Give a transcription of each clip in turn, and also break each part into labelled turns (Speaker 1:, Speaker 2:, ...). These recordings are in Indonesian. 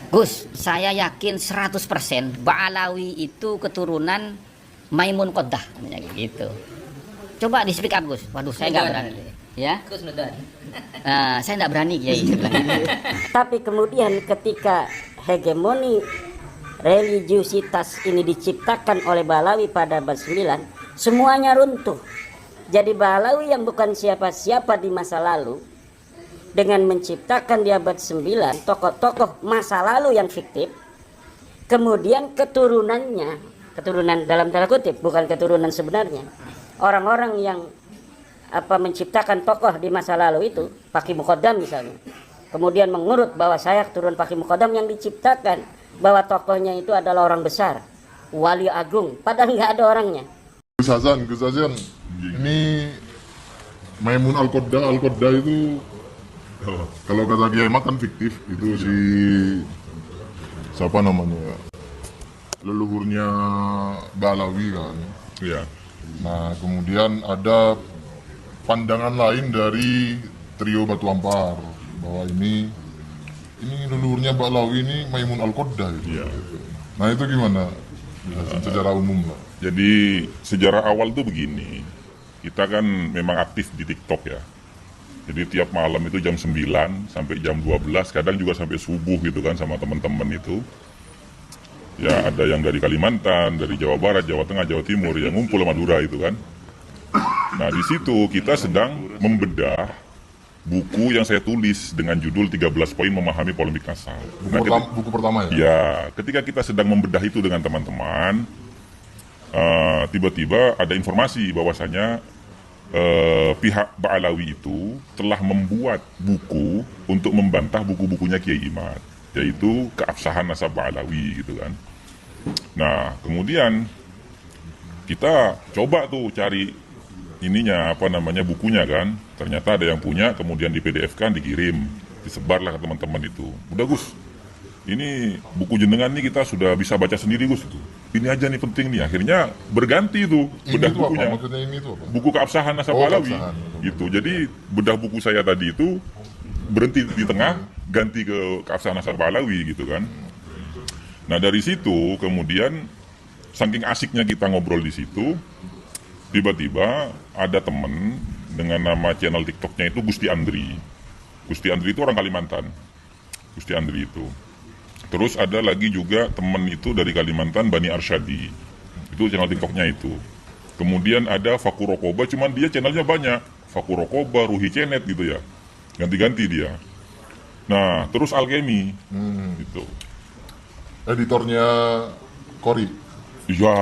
Speaker 1: Gus, saya yakin 100% Ba'alawi itu keturunan Maimun Qaddah, gitu. Coba di speak up, Gus. Waduh, saya nggak berani. Ya? Saya nggak berani, Kiai.
Speaker 2: Tapi kemudian ketika hegemoni religiusitas ini diciptakan oleh Ba'alawi pada abad 9, semuanya runtuh. Jadi Ba'alawi yang bukan siapa-siapa di masa lalu, dengan menciptakan di abad 9 tokoh-tokoh masa lalu yang fiktif, kemudian keturunannya, keturunan dalam tanda kutip, bukan keturunan sebenarnya, orang-orang yang menciptakan tokoh di masa lalu itu, Faqih Muqaddam misalnya, kemudian mengurut bahwa saya keturunan Faqih Muqaddam yang diciptakan, bahwa tokohnya itu adalah orang besar, wali agung, padahal nggak ada orangnya.
Speaker 3: Gus Hasan, ini Maimun Al-Qaddah itu kalau kata Kiai Mat kan fiktif, itu si siapa namanya, leluhurnya Ba'alawi kan.
Speaker 4: Iya.
Speaker 3: Nah kemudian ada pandangan lain dari trio Batu Ampar bahwa ini leluhurnya Ba'alawi ini Maimun Al-Qaddah itu.
Speaker 4: Iya.
Speaker 3: Nah itu gimana? Secara umum lah.
Speaker 4: Jadi sejarah awal tuh begini, kita kan memang aktif di TikTok ya. Jadi tiap malam itu jam 9 sampai jam 12, kadang juga sampai subuh gitu kan sama teman-teman itu. Ya ada yang dari Kalimantan, dari Jawa Barat, Jawa Tengah, Jawa Timur, yang ngumpul Madura itu kan. Nah di situ kita sedang membedah buku yang saya tulis dengan judul 13 poin memahami polemik nasab.
Speaker 3: Buku pertama ya?
Speaker 4: Ya, ketika kita sedang membedah itu dengan teman-teman, tiba-tiba ada informasi bahwasanya pihak Ba'alawi itu telah membuat buku untuk membantah buku-bukunya Kiai Imad, yaitu Keabsahan Nasab Ba'alawi gitu kan. Nah, kemudian kita coba tuh cari ininya, bukunya kan. Ternyata ada yang punya, kemudian di PDF-kan, dikirim, disebarlah ke teman-teman itu. Udah Gus, ini buku jenengan nih kita sudah bisa baca sendiri Gus itu. Ini aja nih penting nih. Akhirnya berganti tuh bedah bukunya.
Speaker 3: Maksudnya ini itu apa?
Speaker 4: Buku Keabsahan Nasab Ba'alawi.
Speaker 3: Keabsahan.
Speaker 4: Gitu. Jadi bedah buku saya tadi itu berhenti di tengah, ganti ke Keabsahan Nasab Ba'alawi gitu kan. Nah dari situ kemudian saking asiknya kita ngobrol di situ, tiba-tiba ada temen dengan nama channel TikToknya itu Gusti Andri. Gusti Andri itu orang Kalimantan. Gusti Andri itu. Terus ada lagi juga temen itu dari Kalimantan, Bani Arsyadi. Itu channel TikToknya itu. Kemudian ada Fakur Rokoba, cuman dia channelnya banyak. Fakur Rokoba, Ruhi Cenet gitu ya. Ganti-ganti dia. Nah, terus Alkemi. Gitu.
Speaker 3: Editornya Kori.
Speaker 4: Ya,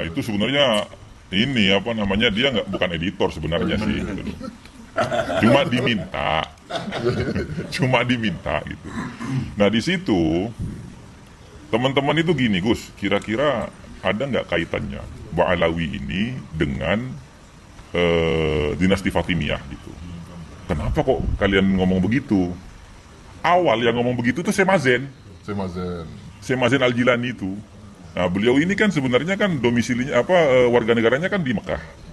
Speaker 4: itu sebenarnya ini dia bukan editor sebenarnya sih. Gitu. Cuma diminta gitu. Nah di situ teman-teman itu gini Gus, kira-kira ada nggak kaitannya Ba'alawi ini dengan dinasti Fatimiyah gitu? Kenapa kok kalian ngomong begitu? Awal yang ngomong begitu tuh Semazen Al-Jilani itu. Nah beliau ini kan sebenarnya kan domisilinya warga negaranya kan di Mekah.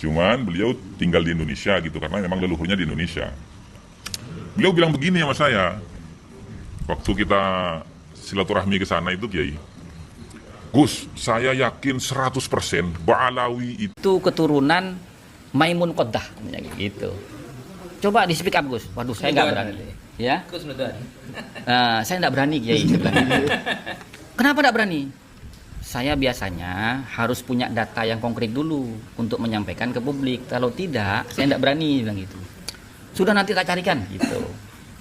Speaker 4: Cuman beliau tinggal di Indonesia gitu karena memang leluhurnya di Indonesia. Beliau bilang begini sama saya waktu kita silaturahmi ke sana itu Kiai. Gus, saya yakin 100% Ba'alawi
Speaker 1: Itu keturunan Maimun Qaddah, gitu. Coba di speak up, Gus. Waduh, saya nggak berani. Ya? Saya nggak berani, Kiai. Kenapa nggak berani? Saya biasanya harus punya data yang konkret dulu untuk menyampaikan ke publik. Kalau tidak, saya tidak berani bilang gitu. Sudah nanti tak carikan gitu.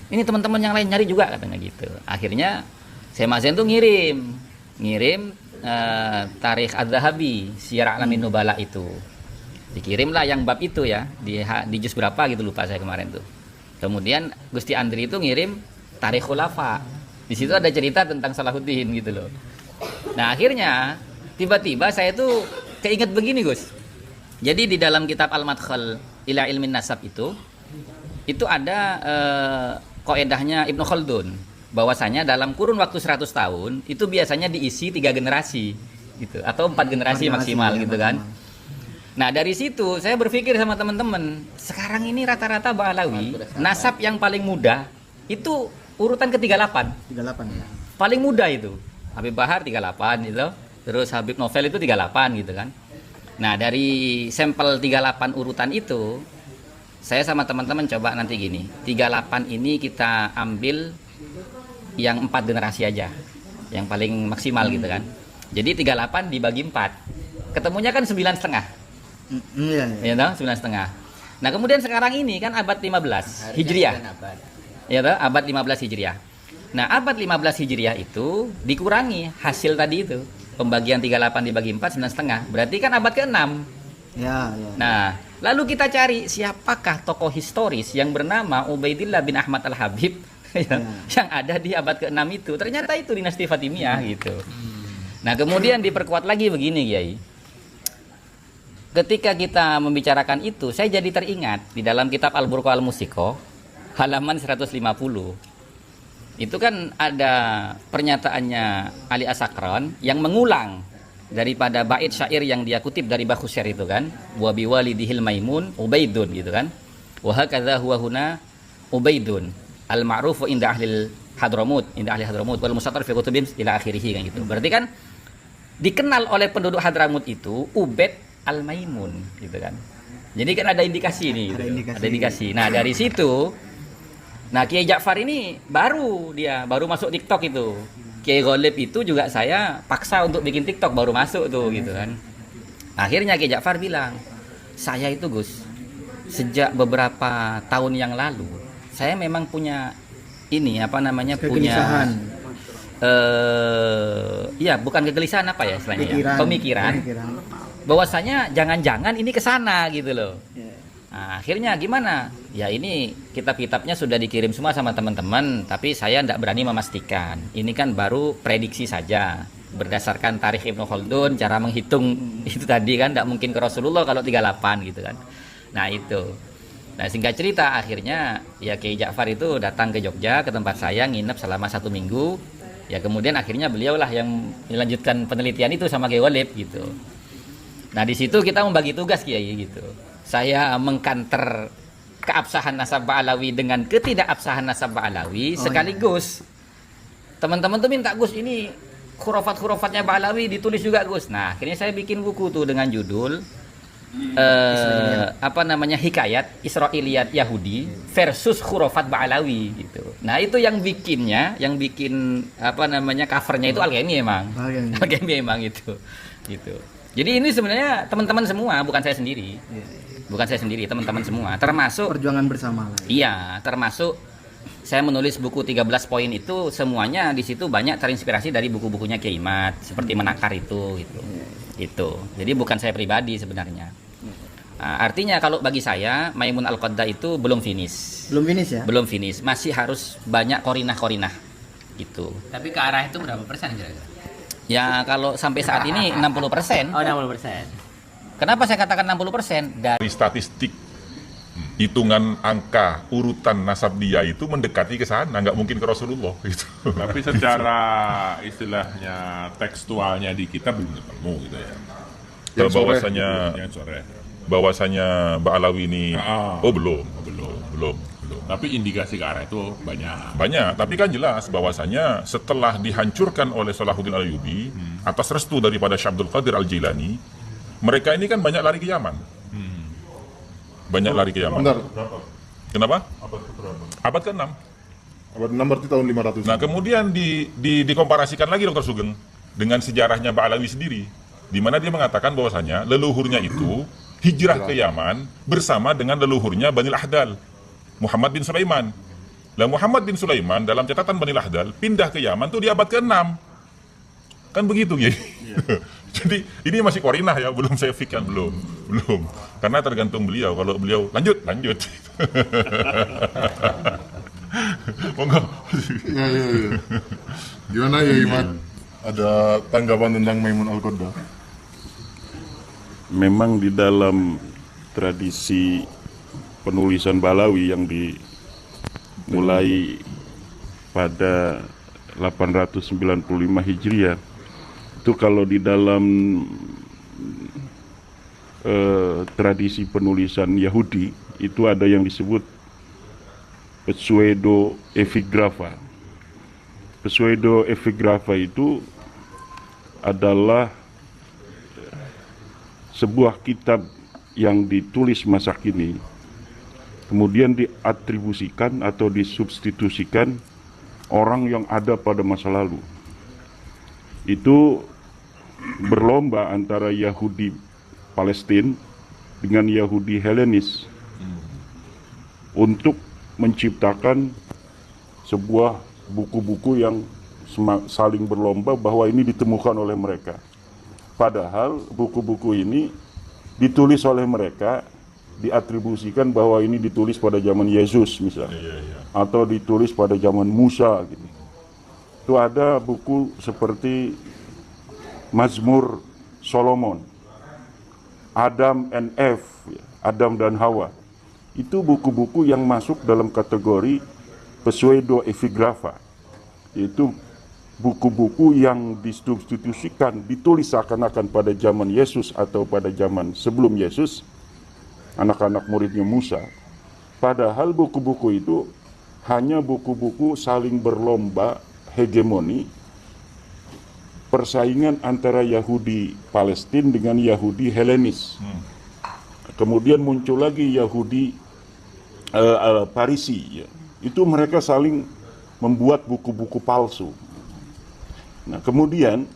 Speaker 1: Ini teman-teman yang lain nyari juga katanya gitu. Akhirnya saya Mazen tuh ngirim Tarikh Az-Zahabi, Syiar A'lamin Nubala itu. Dikirimlah yang bab itu ya, di juz berapa gitu lupa saya kemarin tuh. Kemudian Gusti Andri itu ngirim Tarikh Khulafa. Di situ ada cerita tentang Salahuddin gitu loh. Nah akhirnya tiba-tiba saya tuh keinget begini Gus. Jadi di dalam kitab Al-Madkhal ila Ilmin Nasab itu ada kaidahnya Ibnu Khaldun, bahwasanya dalam kurun waktu 100 tahun itu biasanya diisi 3 generasi gitu, atau 4 generasi maksimal gitu kan. Nah dari situ saya berpikir sama teman-teman, sekarang ini rata-rata Ba'alawi nasab yang paling mudah itu urutan ke-38.
Speaker 5: 38 ya.
Speaker 1: Paling muda itu. Habib Bahar 38 gitu. Terus Habib Novel itu 38 gitu kan. Nah, dari sampel 38 urutan itu, saya sama teman-teman coba nanti gini. 38 ini kita ambil yang 4 generasi aja. Yang paling maksimal gitu kan. Jadi 38 dibagi 4. Ketemunya kan 9,5.
Speaker 5: Iya.
Speaker 1: Ya toh, 9,5. Nah, kemudian sekarang ini kan abad 15 Hijriah. Ya toh, abad 15 Hijriah. Nah, abad 15 Hijriah itu dikurangi hasil tadi itu. Pembagian 38 dibagi 4, 9,5. Berarti kan abad ke-6.
Speaker 5: Ya, ya.
Speaker 1: Nah, lalu kita cari siapakah tokoh historis yang bernama Ubaidillah bin Ahmad Al-Habib yang ada di abad ke-6 itu. Ternyata itu dinasti Fatimiyah gitu. Nah, kemudian diperkuat lagi begini, Kiai. Ketika kita membicarakan itu, saya jadi teringat di dalam kitab Al-Burqa Al-Musiqo halaman 150. Itu kan ada pernyataannya Ali As-Sakran yang mengulang daripada bait syair yang dia kutip dari Bakhusyair itu kan, wa biwalidihil maimun Ubaidun gitu kan. Wa hakadza huwa huna Ubaidun al-ma'ruf inda ahli Hadramut, wal musatar fi kutubim ila akhirih kan gitu. Berarti kan dikenal oleh penduduk Hadramut itu Ubaid al-Maimun gitu kan. Jadi kan ada indikasi nih gitu. Ada indikasi. Nah, dari situ Kiai Ja'far ini baru masuk TikTok itu. Kiai Ghalib itu juga saya paksa untuk bikin TikTok, baru masuk tuh gitu kan. Akhirnya Kiai Ja'far bilang, "Saya itu Gus, sejak beberapa tahun yang lalu, saya memang punya ini
Speaker 5: kegelisahan.
Speaker 1: Bukan kegelisahan apa ya istilahnya? Pemikiran. Bahwasanya jangan-jangan ini kesana gitu loh." Nah, akhirnya gimana? Ya ini kitab-kitabnya sudah dikirim semua sama teman-teman, tapi saya tidak berani memastikan. Ini kan baru prediksi saja berdasarkan tarikh Ibnu Khaldun, cara menghitung itu tadi kan tidak mungkin ke Rasulullah kalau 38 gitu kan. Nah itu. Nah singkat cerita akhirnya ya Kiai Ja'far itu datang ke Jogja ke tempat saya nginep selama 1 minggu. Ya kemudian akhirnya beliaulah yang melanjutkan penelitian itu sama Kiai Ghalib gitu. Nah di situ kita membagi tugas Kiai gitu. Saya mengkanter keabsahan nasab Ba'alawi dengan ketidakabsahan nasab Ba'alawi sekaligus. Teman-teman tuh minta, "Gus, ini khurafat-khurafatnya Ba'alawi ditulis juga, Gus." Nah, akhirnya saya bikin buku tuh dengan judul Hikayat Israiliyat Yahudi versus khurafat Ba'alawi gitu. Nah, itu yang bikin covernya itu Al-Ghaimi emang. Al-Ghaimi emang itu. Gitu. Jadi ini sebenarnya teman-teman semua, bukan saya sendiri. Bukan saya sendiri, teman-teman semua. Termasuk
Speaker 5: perjuangan bersama lah.
Speaker 1: Iya, termasuk saya menulis buku 13 poin itu semuanya di situ banyak terinspirasi dari buku-bukunya Kiai Imad seperti Menakar itu gitu. Itu. Jadi bukan saya pribadi sebenarnya. Nah, artinya kalau bagi saya Maimun Al-Qadda itu belum finish.
Speaker 5: Belum finish ya?
Speaker 1: Belum finish, masih harus banyak korinah-korinah gitu.
Speaker 6: Tapi ke arah itu berapa persen kira-kira?
Speaker 1: Ya kalau sampai saat ini 60%.
Speaker 6: Oh, 60%.
Speaker 1: Kenapa saya katakan 60%?
Speaker 4: Dari statistik hitungan angka urutan nasab dia itu mendekati ke sana, nggak mungkin ke Rasulullah gitu.
Speaker 7: Tapi secara istilahnya tekstualnya di kita belum ketemu gitu ya.
Speaker 4: Bahwasanya Ba'alawi ini belum.
Speaker 7: Tapi indikasi ke arah itu banyak.
Speaker 4: Banyak, tapi kan jelas bahwasanya setelah dihancurkan oleh Salahuddin Ayyubi atas restu daripada Syekh Abdul Qadir Al-Jilani, mereka ini kan banyak lari ke Yaman. Banyak lari ke Yaman.
Speaker 3: Bentar.
Speaker 4: Kenapa? Abad ke-6.
Speaker 3: Abad 6 berarti tahun 500.
Speaker 4: Nah, kemudian dikomparasikan lagi Dr. Sugeng dengan sejarahnya Ba'alawi sendiri, di mana dia mengatakan bahwasanya leluhurnya itu hijrah ke Yaman bersama dengan leluhurnya Banil Ahdal, Muhammad bin Sulaiman. Lah Muhammad bin Sulaiman dalam catatan Banil Ahdal pindah ke Yaman tuh di abad ke-6. Kan begitu, ya. Jadi ini masih korinah ya, belum saya fikirkan, belum. Karena tergantung beliau. Kalau beliau lanjut. Monggo.
Speaker 3: Iya. Gimana ya Iman? Ada tanggapan tentang Maimun Al-Qadda?
Speaker 8: Memang di dalam tradisi penulisan Ba'alawi yang dimulai pada 895 Hijriah, itu kalau di dalam tradisi penulisan Yahudi itu ada yang disebut pseudo epigrafa. pseudoepigrafa itu adalah sebuah kitab yang ditulis masa kini, kemudian diatribusikan atau disubstitusikan orang yang ada pada masa lalu. Itu berlomba antara Yahudi Palestina dengan Yahudi Helenis untuk menciptakan sebuah buku-buku yang saling berlomba bahwa ini ditemukan oleh mereka. Padahal buku-buku ini ditulis oleh mereka, diatribusikan bahwa ini ditulis pada zaman Yesus misalnya, atau ditulis pada zaman Musa gitu. Itu ada buku seperti Mazmur Solomon, Adam and Eve, Adam dan Hawa. Itu buku-buku yang masuk dalam kategori pseudoepigrafa, yaitu buku-buku yang disubstitusikan, ditulis seakan-akan pada zaman Yesus atau pada zaman sebelum Yesus, anak-anak muridnya Musa. Padahal buku-buku itu hanya buku-buku saling berlomba hegemoni, persaingan antara Yahudi Palestina dengan Yahudi Helenis. Kemudian muncul lagi Yahudi Parisi, ya. Itu mereka saling membuat buku-buku palsu. Nah, kemudian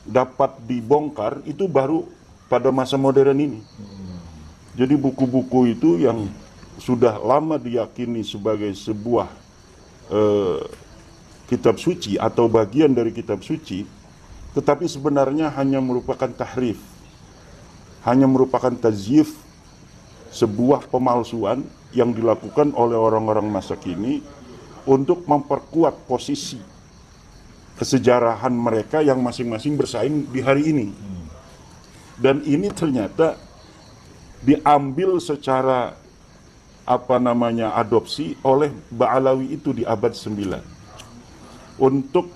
Speaker 8: dapat dibongkar itu baru pada masa modern ini. Jadi buku-buku itu yang sudah lama diyakini sebagai sebuah kitab suci atau bagian dari kitab suci, tetapi sebenarnya hanya merupakan tahrif, hanya merupakan tazyif, sebuah pemalsuan yang dilakukan oleh orang-orang masa kini untuk memperkuat posisi kesejarahan mereka yang masing-masing bersaing di hari ini. Dan ini ternyata diambil secara adopsi oleh Ba'alawi itu di abad 9 untuk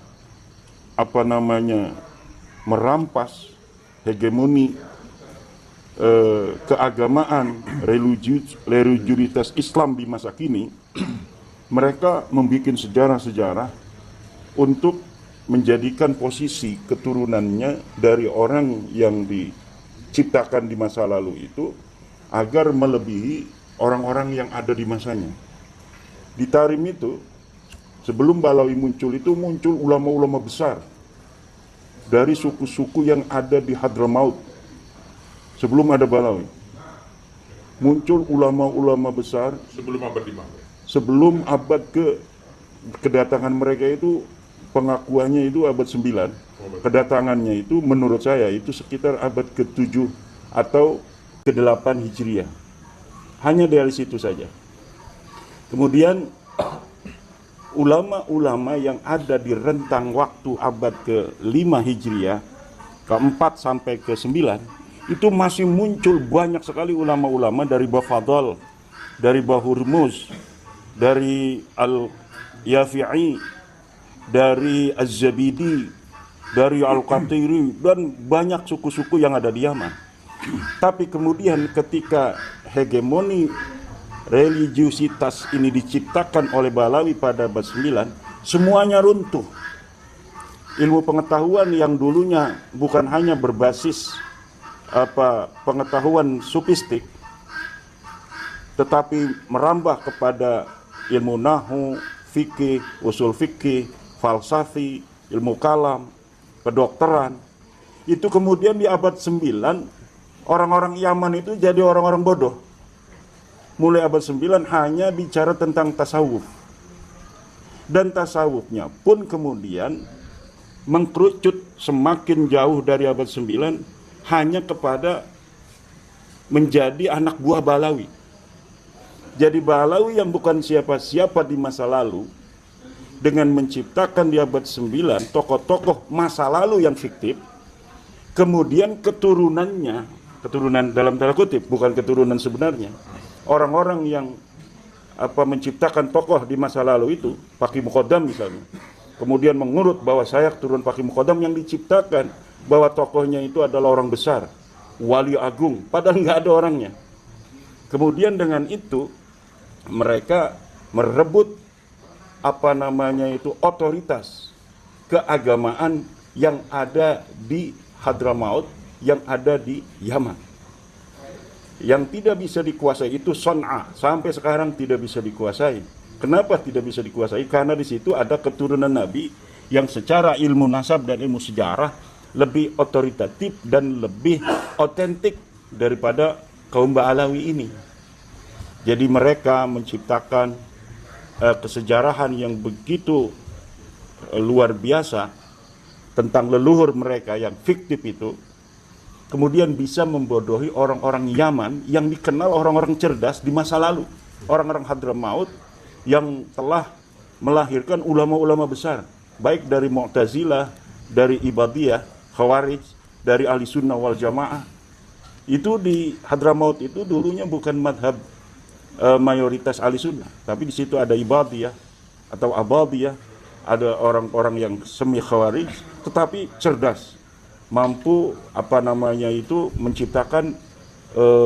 Speaker 8: merampas hegemoni keagamaan, religiusitas Islam di masa kini. Mereka membuat sejarah-sejarah untuk menjadikan posisi keturunannya dari orang yang diciptakan di masa lalu itu agar melebihi orang-orang yang ada di masanya. Di Tarim itu, sebelum Balawi muncul itu muncul ulama-ulama besar dari suku-suku yang ada di Hadramaut. Sebelum ada Balawi, muncul ulama-ulama besar
Speaker 7: Sebelum abad 5.
Speaker 8: sebelum abad kedatangan mereka itu. Pengakuannya itu abad 9, kedatangannya itu menurut saya itu sekitar abad ke-7 atau ke-8 Hijriah. Hanya dari situ saja. Kemudian ulama-ulama yang ada di rentang waktu abad ke-5 Hijriah, ke-4 sampai ke-9, itu masih muncul banyak sekali ulama-ulama dari Bafadal, dari Bahurmuz, dari Al-Yafi'i, dari Az-Zabidi, dari Al-Qatiri, dan banyak suku-suku yang ada di Yaman. Tapi kemudian ketika hegemoni religiusitas ini diciptakan oleh Balawi pada abad 9, semuanya runtuh. Ilmu pengetahuan yang dulunya bukan hanya berbasis pengetahuan sofistik, tetapi merambah kepada ilmu nahwu, fikih, usul fikih, falsafi, ilmu kalam, kedokteran. Itu kemudian di abad 9 orang-orang Yaman itu jadi orang-orang bodoh. Mulai abad 9 hanya bicara tentang tasawuf. Dan tasawufnya pun kemudian mengkerucut semakin jauh dari abad 9 hanya kepada menjadi anak buah Balawi. Jadi Balawi yang bukan siapa-siapa di masa lalu, dengan menciptakan di abad 9 tokoh-tokoh masa lalu yang fiktif, kemudian keturunannya, keturunan dalam tanda kutip, bukan keturunan sebenarnya, orang-orang yang menciptakan tokoh di masa lalu itu, Faqih Muqaddam misalnya, kemudian mengurut bahwa saya keturunan Faqih Muqaddam yang diciptakan, bahwa tokohnya itu adalah orang besar, wali agung, padahal nggak ada orangnya. Kemudian dengan itu mereka merebut otoritas keagamaan yang ada di Hadramaut, yang ada di Yaman. Yang tidak bisa dikuasai itu Son'a, sampai sekarang tidak bisa dikuasai. Kenapa tidak bisa dikuasai? Karena di situ ada keturunan Nabi yang secara ilmu nasab dan ilmu sejarah lebih otoritatif dan lebih otentik daripada kaum Ba'alawi ini. Jadi mereka menciptakan kesejarahan yang begitu luar biasa tentang leluhur mereka yang fiktif itu, kemudian bisa membodohi orang-orang Yaman yang dikenal orang-orang cerdas di masa lalu, orang-orang Hadramaut yang telah melahirkan ulama-ulama besar, baik dari Mu'tazilah, dari Ibadiyah, Khawarij, dari Ahli Sunnah wal Jamaah. Itu di Hadramaut itu dulunya bukan madhab mayoritas Ahli Sunnah, tapi di situ ada Ibadiyah atau Abadiyah, ada orang-orang yang semi Khawarij, tetapi cerdas, mampu menciptakan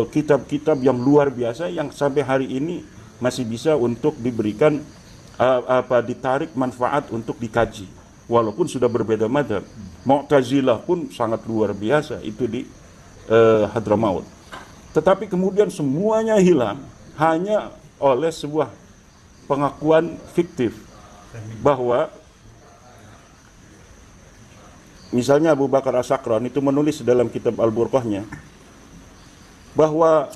Speaker 8: kitab-kitab yang luar biasa yang sampai hari ini masih bisa untuk diberikan ditarik manfaat untuk dikaji, walaupun sudah berbeda madhab. Mu'tazilah pun sangat luar biasa itu di Hadramaut. Tetapi kemudian semuanya hilang hanya oleh sebuah pengakuan fiktif bahwa misalnya Abu Bakar As-Sakran itu menulis dalam kitab Al-Burqahnya bahwa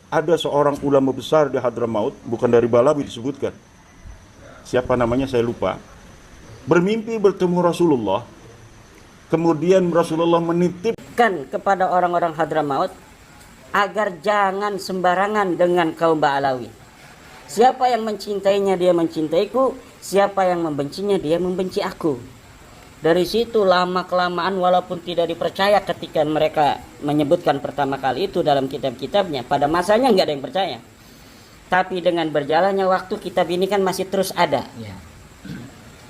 Speaker 8: ada seorang ulama besar di Hadramaut, bukan dari Balawi disebutkan, siapa namanya saya lupa, bermimpi bertemu Rasulullah, kemudian Rasulullah menitipkan
Speaker 2: kepada orang-orang Hadramaut agar jangan sembarangan dengan kaum Ba'alawi. Siapa yang mencintainya dia mencintaiku, siapa yang membencinya dia membenci aku. Dari situ lama-kelamaan walaupun tidak dipercaya ketika mereka menyebutkan pertama kali itu dalam kitab-kitabnya, pada masanya nggak ada yang percaya. Tapi dengan berjalannya waktu kitab ini kan masih terus ada.
Speaker 6: Ya.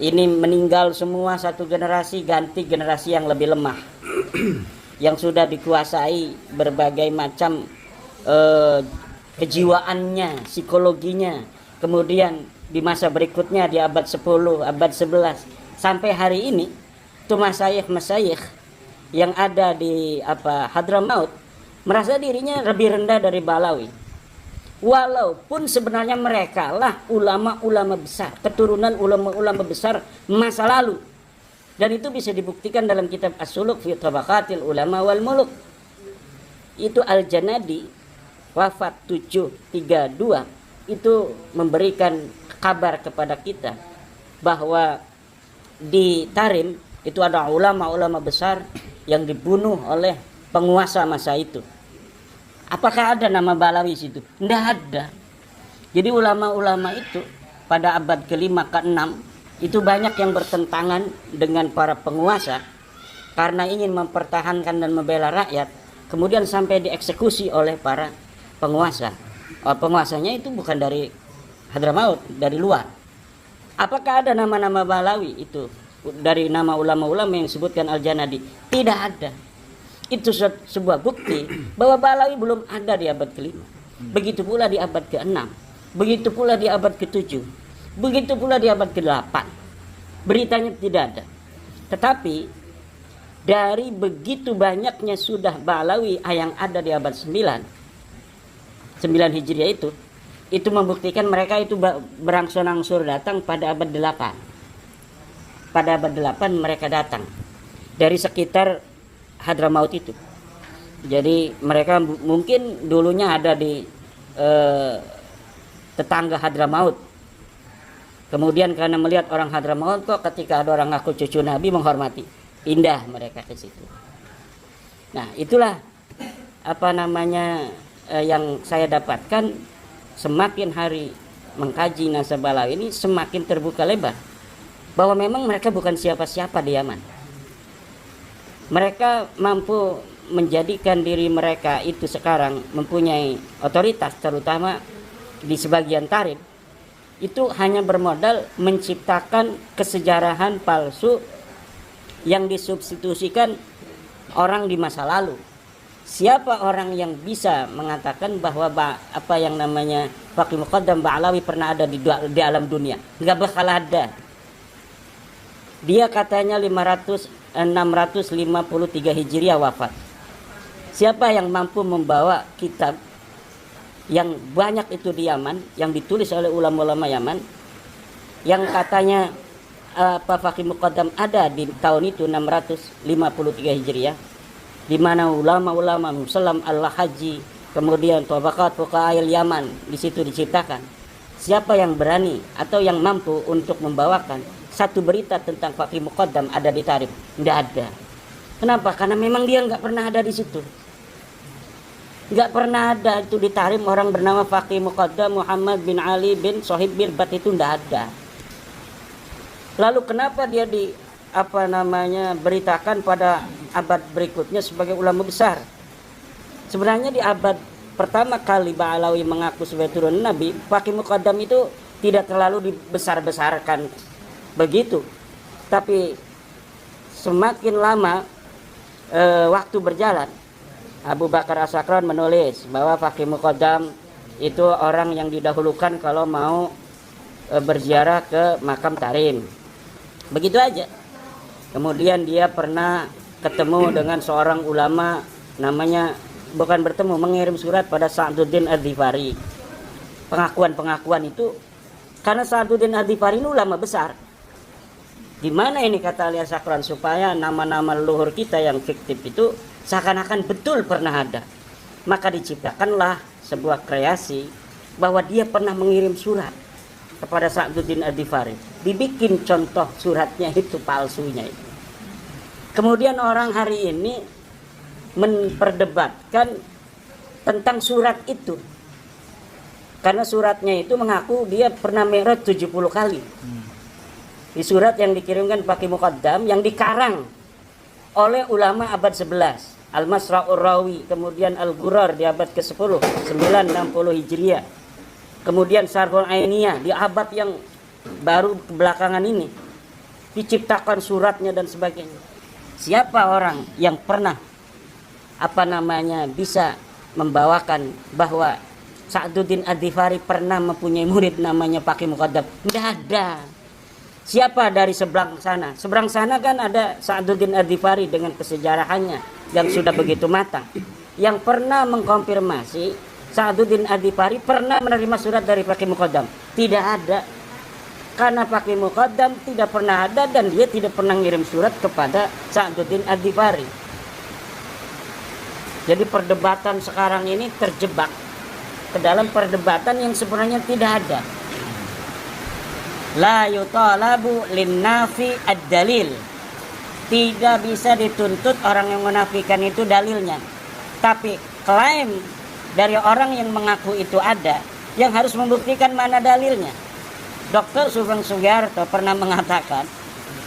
Speaker 2: Ini meninggal semua satu generasi, ganti generasi yang lebih lemah. Yang sudah dikuasai berbagai macam kejiwaannya, psikologinya. Kemudian di masa berikutnya di abad 10, abad 11 sampai hari ini itu masyayikh yang ada di Hadramaut merasa dirinya lebih rendah dari Balawi. Walaupun sebenarnya mereka lah ulama-ulama besar, keturunan ulama-ulama besar masa lalu. Dan itu bisa dibuktikan dalam kitab As-Suluk fi Tabaqatil Ulama wal Muluk. Itu Al-Janadi wafat 732 itu memberikan kabar kepada kita bahwa di Tarim itu ada ulama-ulama besar yang dibunuh oleh penguasa masa itu. Apakah ada nama Balawi situ? Tidak ada. Jadi ulama-ulama itu pada abad ke-5 ke-6 itu banyak yang bertentangan dengan para penguasa karena ingin mempertahankan dan membela rakyat, kemudian sampai dieksekusi oleh para penguasa. Penguasanya itu bukan dari Hadramaut, dari luar. Apakah ada nama-nama Balawi itu dari nama ulama-ulama yang disebutkan Al-Janadi? Tidak ada. Itu sebuah bukti bahwa Balawi belum ada di abad ke-5. Begitu pula di abad ke-6. Begitu pula di abad ke-7. Begitu pula di abad ke-8. Beritanya tidak ada. Tetapi dari begitu banyaknya sudah Balawi yang ada di abad 9 Hijriah itu membuktikan mereka itu berangsur-angsur datang pada abad 8. Pada abad 8 mereka datang dari sekitar Hadramaut itu. Jadi mereka mungkin dulunya ada di tetangga Hadramaut. Kemudian karena melihat orang Hadramaut kok ketika ada orang ngaku cucu Nabi menghormati, pindah mereka ke situ. Nah, itulah yang saya dapatkan semakin hari mengkaji nasab Balawi ini semakin terbuka lebar bahwa memang mereka bukan siapa-siapa di Yaman. Mereka mampu menjadikan diri mereka itu sekarang mempunyai otoritas, terutama di sebagian Tarim. Itu hanya bermodal menciptakan kesejarahan palsu yang disubstitusikan orang di masa lalu. Siapa orang yang bisa mengatakan bahwa apa yang namanya Faqih Muqaddam Ba'alawi pernah ada di alam dunia? Nggak bakal ada. Dia katanya 653 Hijriah wafat. Siapa yang mampu membawa kitab yang banyak itu di Yaman, yang ditulis oleh ulama-ulama Yaman, yang katanya Fakih Muqaddam ada di tahun itu 653 Hijriah, di mana ulama-ulama Musallam al-Haji, kemudian Tabaqat Fuqaha'il Yaman di situ diciptakan. Siapa yang berani atau yang mampu untuk membawakan satu berita tentang Fakih Muqaddam ada di Tarikh? Tidak ada. Kenapa? Karena memang dia nggak pernah ada di situ. Nggak pernah ada itu di Tarikh orang bernama Fakih Muqaddam Muhammad bin Ali bin Sohib Mirbat, itu nggak ada. Lalu kenapa dia beritakan pada abad berikutnya sebagai ulama besar? Sebenarnya di abad pertama kali Ba'alawi mengaku sebagai turun Nabi, Fakih Muqaddam itu tidak terlalu dibesar-besarkan begitu. Tapi semakin lama waktu berjalan, Abu Bakar As-Sakran menulis bahwa Fakih Muqaddam itu orang yang didahulukan kalau mau berziarah ke makam Tarim. Begitu aja. Kemudian dia pernah ketemu dengan seorang ulama, namanya bukan bertemu, mengirim surat pada Sa'duddin Ad-Dhifari. Pengakuan itu karena Sa'duddin Ad-Dhifari ini ulama besar. Di mana ini kata Ali As-Sakran, supaya nama-nama leluhur kita yang fiktif itu seakan-akan betul pernah ada. Maka diciptakanlah sebuah kreasi bahwa dia pernah mengirim surat kepada Sa'duddin Ad-Dhifari. Dibikin contoh suratnya itu palsunya itu. Kemudian orang hari ini memperdebatkan tentang surat itu. Karena suratnya itu mengaku dia pernah mi'raj 70 kali. Di surat yang dikirimkan Fakih Muqaddam yang dikarang oleh ulama abad 11, Al-Masra'ur Rawi, kemudian Al-Ghurar di abad ke-10, 960 Hijriah. Kemudian Syarhul Ainiyah di abad yang baru belakangan ini diciptakan suratnya dan sebagainya. Siapa orang yang pernah bisa membawakan bahwa Sa'duddin Ad-Dhifari pernah mempunyai murid namanya Fakih Muqaddam? Tidak ada. Siapa dari seberang sana? Seberang sana kan ada Sa'duddin Ad-Dhifari dengan kesejarahannya yang sudah begitu matang, yang pernah mengkonfirmasi Sa'duddin Ad-Dhifari pernah menerima surat dari Fakih Muqaddam. Tidak ada. Karena Fakih Muqaddam tidak pernah ada dan dia tidak pernah ngirim surat kepada Sa'duddin Ad-Dhifari. Jadi perdebatan sekarang ini terjebak ke dalam perdebatan yang sebenarnya tidak ada. La yutalabu linnafi ad-dalil. Tidak bisa dituntut orang yang menafikan itu dalilnya. Tapi klaim dari orang yang mengaku itu ada, yang harus membuktikan mana dalilnya. Dr. Sugeng Sugiharto pernah mengatakan,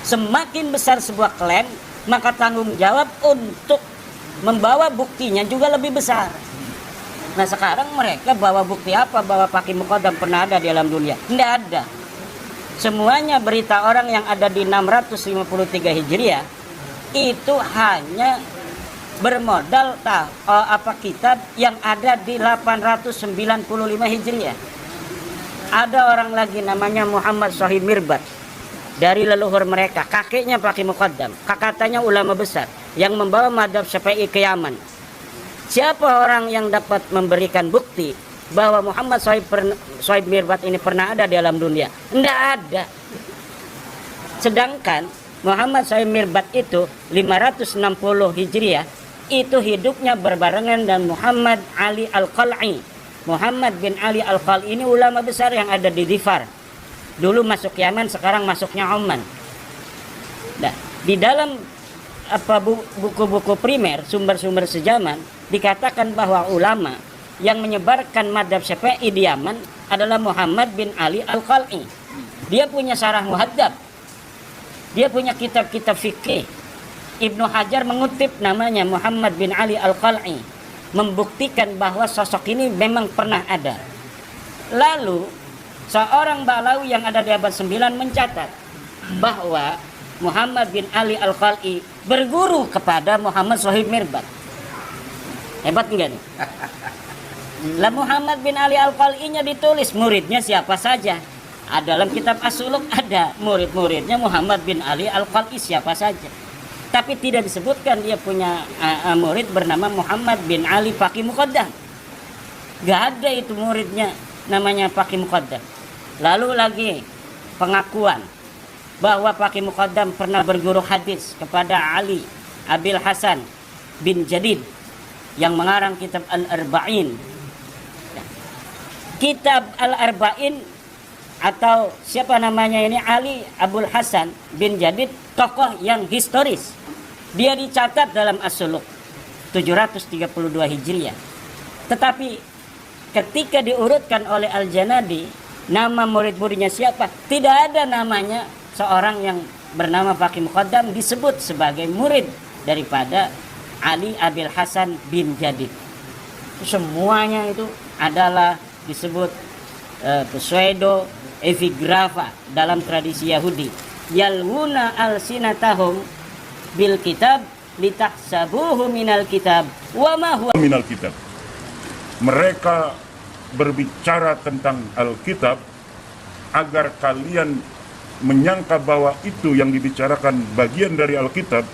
Speaker 2: semakin besar sebuah klaim, maka tanggung jawab untuk membawa buktinya juga lebih besar. Nah sekarang mereka bawa bukti apa bahwa Fakih Muqaddam pernah ada di alam dunia? Tidak ada. Semuanya berita orang yang ada di 653 Hijriah itu hanya bermodal kitab yang ada di 895 Hijriah. Ada orang lagi namanya Muhammad Sohib Mirbat dari leluhur mereka, kakeknya Fakih Muqaddam, kakatanya ulama besar yang membawa madhab Syafi'i ke Yaman. Siapa orang yang dapat memberikan bukti bahwa Muhammad Sohib Mirbat ini pernah ada di alam dunia? Tidak ada. Sedangkan Muhammad Sohib Mirbat itu 560 Hijriah itu hidupnya berbarengan dan Muhammad Ali Al-Qal'i. Muhammad bin Ali Al-Qal'i ini ulama besar yang ada di Dhifar. Dulu masuk Yaman, sekarang masuknya Oman. Nah, di dalam buku-buku primer, sumber-sumber sejaman, dikatakan bahwa ulama yang menyebarkan madhab Syafi'i di Yaman adalah Muhammad bin Ali Al-Qal'i. Dia punya Syarah Muhadzab. Dia punya kitab-kitab fikih. Ibnu Hajar mengutip namanya Muhammad bin Ali Al-Qal'i, membuktikan bahwa sosok ini memang pernah ada. Lalu seorang Ba'alawi yang ada di abad 9 mencatat bahwa Muhammad bin Ali Al-Qal'i berguru kepada Muhammad Sohib Mirbat. Hebat enggak nih? Lah Muhammad bin Ali Al-Qal'i-nya ditulis muridnya siapa saja. Dalam kitab As-Suluk ada murid-muridnya Muhammad bin Ali Al-Qal'i siapa saja. Tapi tidak disebutkan dia punya murid bernama Muhammad bin Ali Faqih Muqaddam. Gak ada itu muridnya namanya Faqih Muqaddam. Lalu lagi pengakuan bahwa Faqih Muqaddam pernah berguru hadis kepada Ali Abil Hasan bin Jadid yang mengarang kitab Al-Arba'in. Kitab Al-Arba'in atau siapa namanya ini, Ali Abul Hasan bin Jadid, tokoh yang historis. Dia dicatat dalam As-Suluk 732 Hijriah. Tetapi ketika diurutkan oleh Al-Janadi nama murid-muridnya siapa, tidak ada namanya seorang yang bernama Faqih Muqaddam disebut sebagai murid daripada Ali Abil Hasan bin Jadid. Semuanya itu adalah disebut pseudo epigrafa dalam tradisi Yahudi. Yalwuna alsinatahum bil kitab litahsabuhu minal kitab wa ma huwa
Speaker 8: minal kitab. Mereka berbicara tentang Alkitab agar kalian menyangka bahwa itu yang dibicarakan bagian dari Alkitab,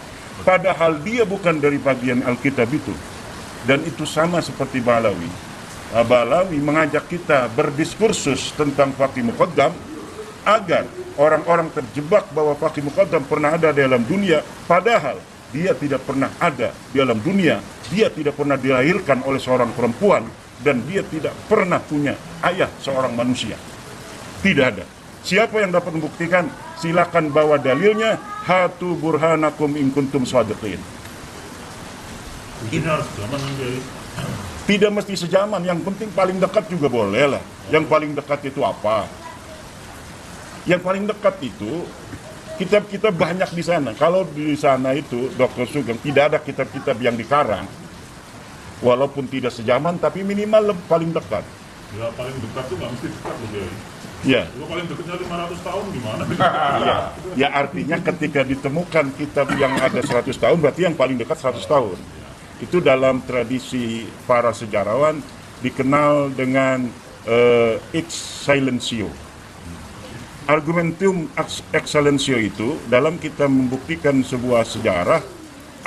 Speaker 8: padahal dia bukan dari bagian Alkitab itu. Dan itu sama seperti Balawi. Balawi mengajak kita berdiskursus tentang Faqih Muqaddam agar orang-orang terjebak bahwa Faqih Muqaddam pernah ada dalam dunia, padahal dia tidak pernah ada di dalam dunia. Dia tidak pernah dilahirkan oleh seorang perempuan dan dia tidak pernah punya ayah seorang manusia. Tidak ada. Siapa yang dapat membuktikan? Silakan bawa dalilnya. Hatu burhanakum in kuntum shadiqin.
Speaker 4: Ini harus zaman
Speaker 8: Tidak mesti sejaman, yang penting paling dekat juga boleh lah. Yang paling dekat itu apa? Yang paling dekat itu kitab-kitab banyak di sana. Kalau di sana itu Dr. Sugeng tidak ada kitab-kitab yang dikarang, walaupun tidak sejaman, tapi minimal paling dekat.
Speaker 4: Ya paling dekat tuh nggak mesti dekat loh Kiai.
Speaker 8: Ya.
Speaker 4: Kalau paling dekatnya 500 tahun gimana?
Speaker 8: Ya artinya ketika ditemukan kitab yang ada 100 tahun, berarti yang paling dekat 100 tahun. Itu dalam tradisi para sejarawan dikenal dengan ex silentio. Argumentum ex silentio itu dalam kita membuktikan sebuah sejarah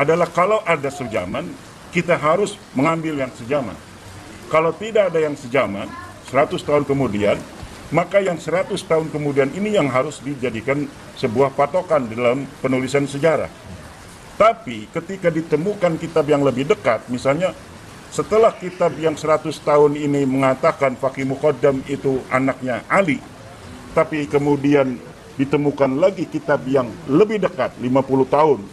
Speaker 8: adalah kalau ada sejaman, kita harus mengambil yang sejaman. Kalau tidak ada yang sejaman, 100 tahun kemudian, maka yang 100 tahun kemudian ini yang harus dijadikan sebuah patokan dalam penulisan sejarah. Tapi ketika ditemukan kitab yang lebih dekat, misalnya setelah kitab yang 100 tahun ini mengatakan Faqih Muqaddam itu anaknya Ali, tapi kemudian ditemukan lagi kitab yang lebih dekat, 50 tahun,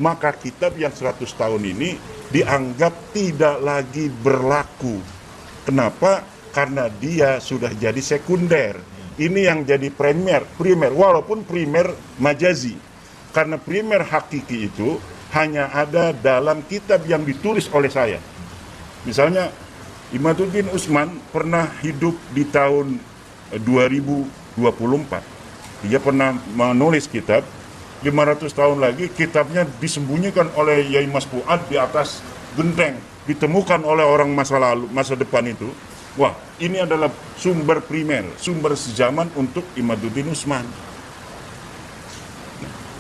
Speaker 8: maka kitab yang 100 tahun ini dianggap tidak lagi berlaku. Kenapa? Karena dia sudah jadi sekunder. Ini yang jadi primer, walaupun primer majazi. Karena primer hakiki itu hanya ada dalam kitab yang ditulis oleh saya. Misalnya Imaduddin Usman pernah hidup di tahun 2024. Dia pernah menulis kitab. 500 tahun lagi kitabnya disembunyikan oleh Yai Mas Fuad di atas genteng, ditemukan oleh orang masa lalu, masa depan itu. Wah, ini adalah sumber primer, sumber sejaman untuk Imaduddin Usman.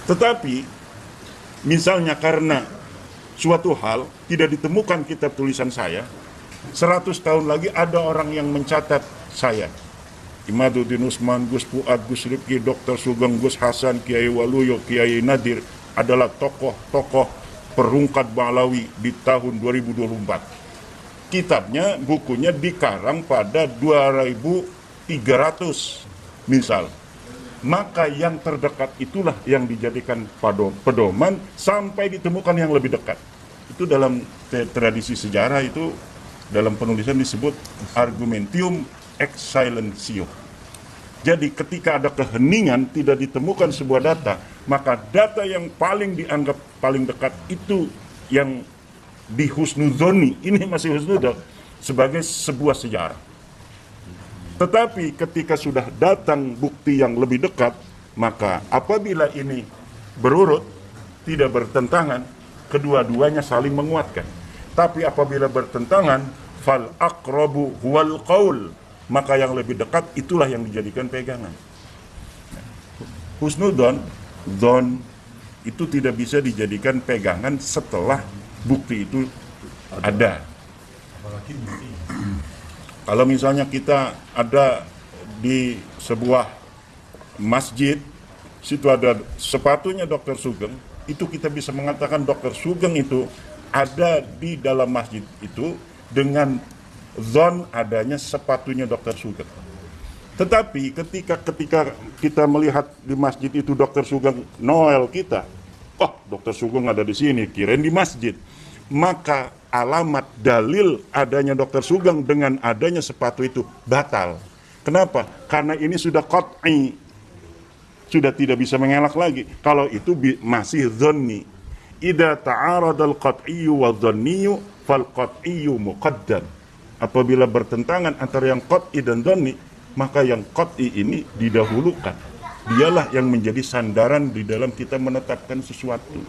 Speaker 8: Tetapi misalnya karena suatu hal tidak ditemukan kitab tulisan saya, 100 tahun lagi ada orang yang mencatat saya, Imaduddin Usman, Gus Fuad, Gus Rifki, Dr. Sugeng, Gus Hasan, Kiai Waluyo, Kiai Nadir adalah tokoh-tokoh perungkat Balawi di tahun 2024. Kitabnya, bukunya dikarang pada 2300 misal. Maka yang terdekat itulah yang dijadikan pedoman sampai ditemukan yang lebih dekat. Itu dalam tradisi sejarah itu dalam penulisan disebut argumentium ex silentio. Jadi ketika ada keheningan tidak ditemukan sebuah data, maka data yang paling dianggap paling dekat itu yang dihusnudzoni, ini masih husnudzon, sebagai sebuah sejarah. Tetapi ketika sudah datang bukti yang lebih dekat, maka apabila ini berurut, tidak bertentangan, kedua-duanya saling menguatkan. Tapi apabila bertentangan, fal aqrabu huwal qaul, maka yang lebih dekat itulah yang dijadikan pegangan. husnudon, don itu tidak bisa dijadikan pegangan setelah bukti itu ada. Kalau misalnya kita ada di sebuah masjid, situ ada sepatunya Dr. Sugeng, itu kita bisa mengatakan Dr. Sugeng itu ada di dalam masjid itu dengan zon adanya sepatunya Dr. Sugeng. Tetapi ketika kita melihat di masjid itu Dr. Sugeng Noel kita, oh Dr. Sugeng ada di sini, kirain di masjid. Maka alamat dalil adanya Dr. Sugeng dengan adanya sepatu itu batal. Kenapa? Karena ini sudah qat'i, sudah tidak bisa mengelak lagi. Kalau itu masih dhanni. Idza ta'aradal qat'iyyu wa dhanniyu fal qat'iyyu muqaddam. Apabila bertentangan antara yang qat'i dan dhanni, maka yang qat'i ini didahulukan. Dialah yang menjadi sandaran di dalam kita menetapkan sesuatu.